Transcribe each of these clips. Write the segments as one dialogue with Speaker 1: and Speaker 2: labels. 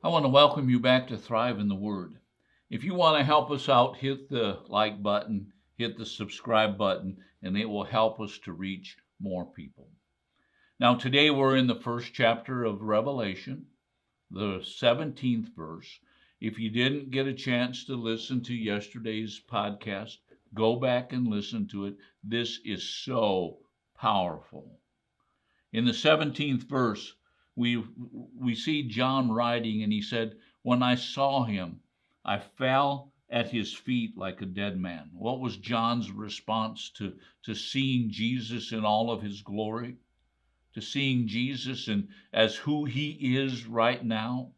Speaker 1: I want to welcome you back to Thrive in the Word. If you want to help us out, hit the like button, hit the subscribe button, and it will help us to reach more people. Now, today we're in the first chapter of Revelation, the 17th verse. If you didn't get a chance to listen to yesterday's podcast, go back and listen to it. This is so powerful. In the 17th verse, we see John writing, and he said, "When I saw him, I fell at his feet like a dead man." What was John's response to seeing Jesus in all of his glory? To seeing Jesus as who he is right now?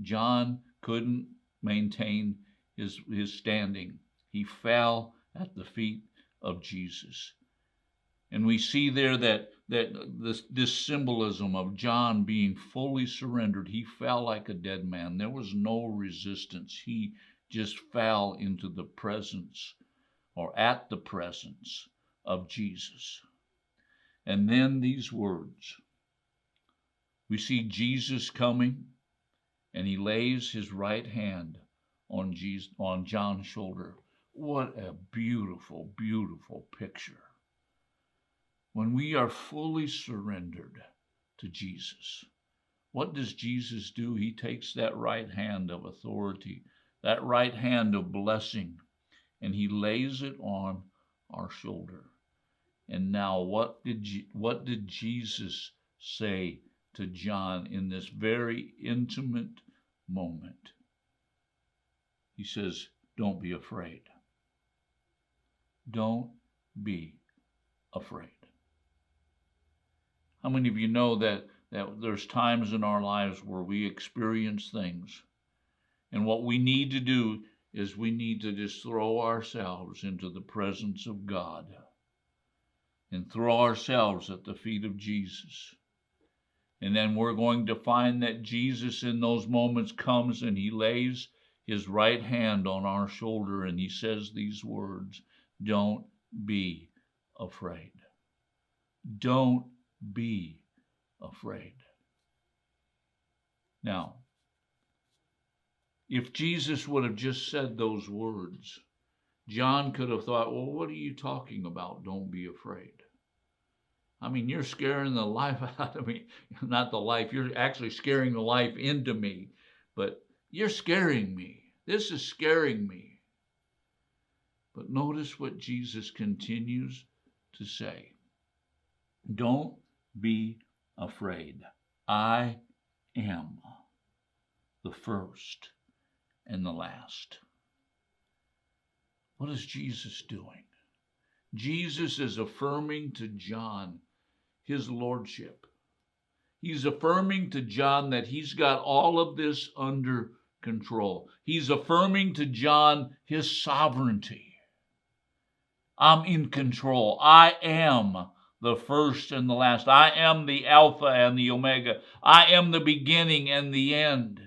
Speaker 1: John couldn't maintain his standing. He fell at the feet of Jesus. And we see there that this symbolism of John being fully surrendered. He fell like a dead man. There was no resistance. He just fell into the presence, or at the presence, of Jesus. And then these words. We see Jesus coming, and he lays his right hand on John's shoulder. What a beautiful, beautiful picture. When we are fully surrendered to Jesus, what does Jesus do? He takes that right hand of authority, that right hand of blessing, and he lays it on our shoulder. And now what did Jesus say to John in this very intimate moment? He says, "Don't be afraid. Don't be afraid." How many of you know that there's times in our lives where we experience things, and what we need to do is we need to just throw ourselves into the presence of God and throw ourselves at the feet of Jesus. And then we're going to find that Jesus in those moments comes and he lays his right hand on our shoulder and he says these words, "Don't be afraid. Don't be afraid." Now, if Jesus would have just said those words, John could have thought, "Well, what are you talking about? Don't be afraid. I mean, you're scaring the life out of me." Not the life, you're actually scaring the life into me, but you're scaring me. This is scaring me. But notice what Jesus continues to say. "Don't be afraid. I am the first and the last." What is Jesus doing? Jesus is affirming to John his lordship. He's affirming to John that he's got all of this under control. He's affirming to John his sovereignty. I'm in control. I am the first and the last. I am the Alpha and the Omega. I am the beginning and the end.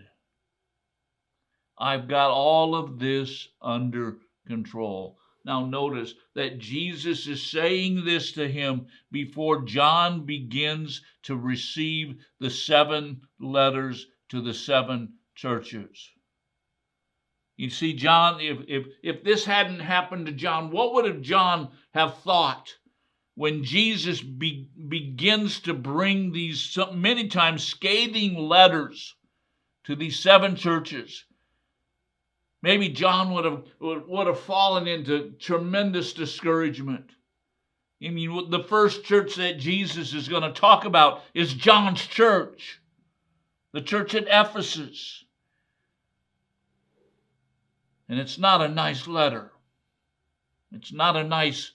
Speaker 1: I've got all of this under control. Now notice that Jesus is saying this to him before John begins to receive the 7 letters to the 7 churches. You see, John, if this hadn't happened to John, what would John have thought when Jesus begins to bring these many times scathing letters to these 7 churches? Maybe John would have fallen into tremendous discouragement. I mean, the first church that Jesus is going to talk about is John's church, the church at Ephesus. And it's not a nice letter. It's not a nice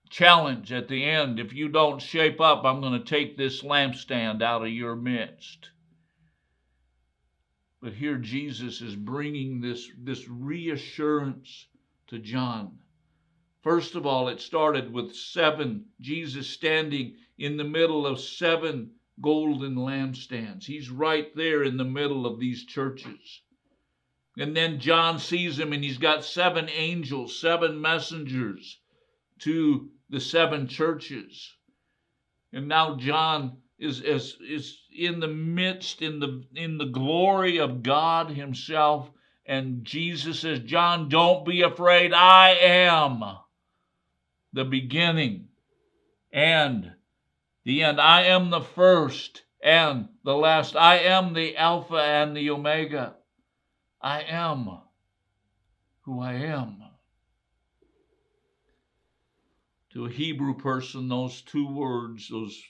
Speaker 1: challenge at the end. If you don't shape up, I'm going to take this lampstand out of your midst. But here Jesus is bringing this reassurance to John. First of all, it started with 7, Jesus standing in the middle of 7 golden lampstands. He's right there in the middle of these churches. And then John sees him and he's got 7 angels, 7 messengers to the 7 churches. And now John is in the midst, in the glory of God himself. And Jesus says, John, don't be afraid. I am the beginning and the end. I am the first and the last. I am the Alpha and the Omega. I am who I am. To a Hebrew person, those two words, those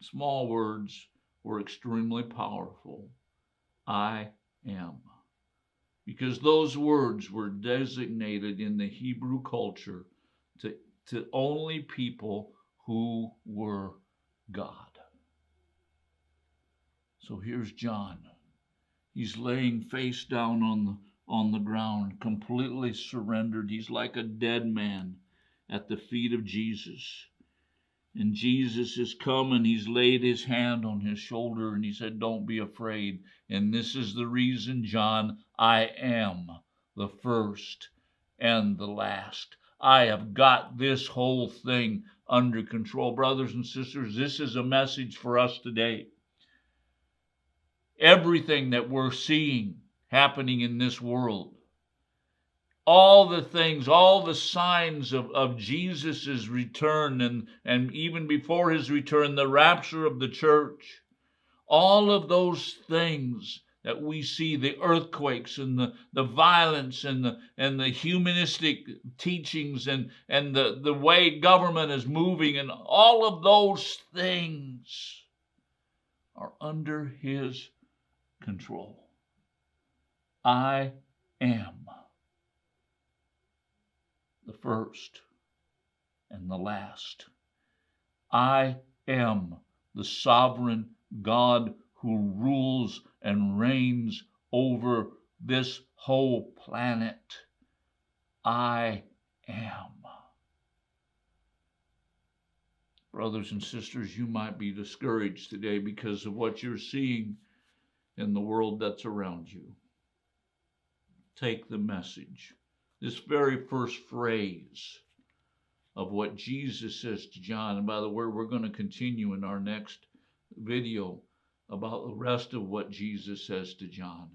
Speaker 1: small words, were extremely powerful. I am. Because those words were designated in the Hebrew culture to only people who were God. So here's John. He's laying face down on the ground, completely surrendered. He's like a dead man at the feet of Jesus. And Jesus has come and he's laid his hand on his shoulder and he said, don't be afraid. And this is the reason, John, I am the first and the last. I have got this whole thing under control. Brothers and sisters, this is a message for us today. Everything that we're seeing happening in this world, all the things, all the signs of Jesus' return and even before his return, the rapture of the church, all of those things that we see, the earthquakes and the violence and the humanistic teachings and the way government is moving, and all of those things are under his control. I am the first and the last. I am the sovereign God who rules and reigns over this whole planet. I am. Brothers and sisters, you might be discouraged today because of what you're seeing in the world that's around you. Take the message. This very first phrase of what Jesus says to John, and by the way, we're going to continue in our next video about the rest of what Jesus says to John.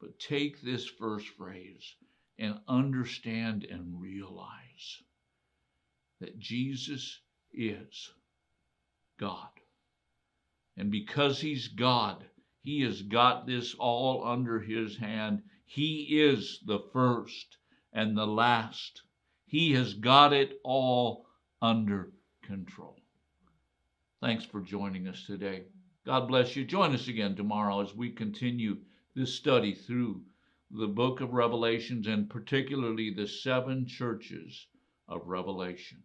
Speaker 1: But take this first phrase and understand and realize that Jesus is God. And because he's God, he has got this all under his hand. He is the first and the last. He has got it all under control. Thanks for joining us today. God bless you. Join us again tomorrow as we continue this study through the book of Revelations and particularly the 7 churches of Revelation.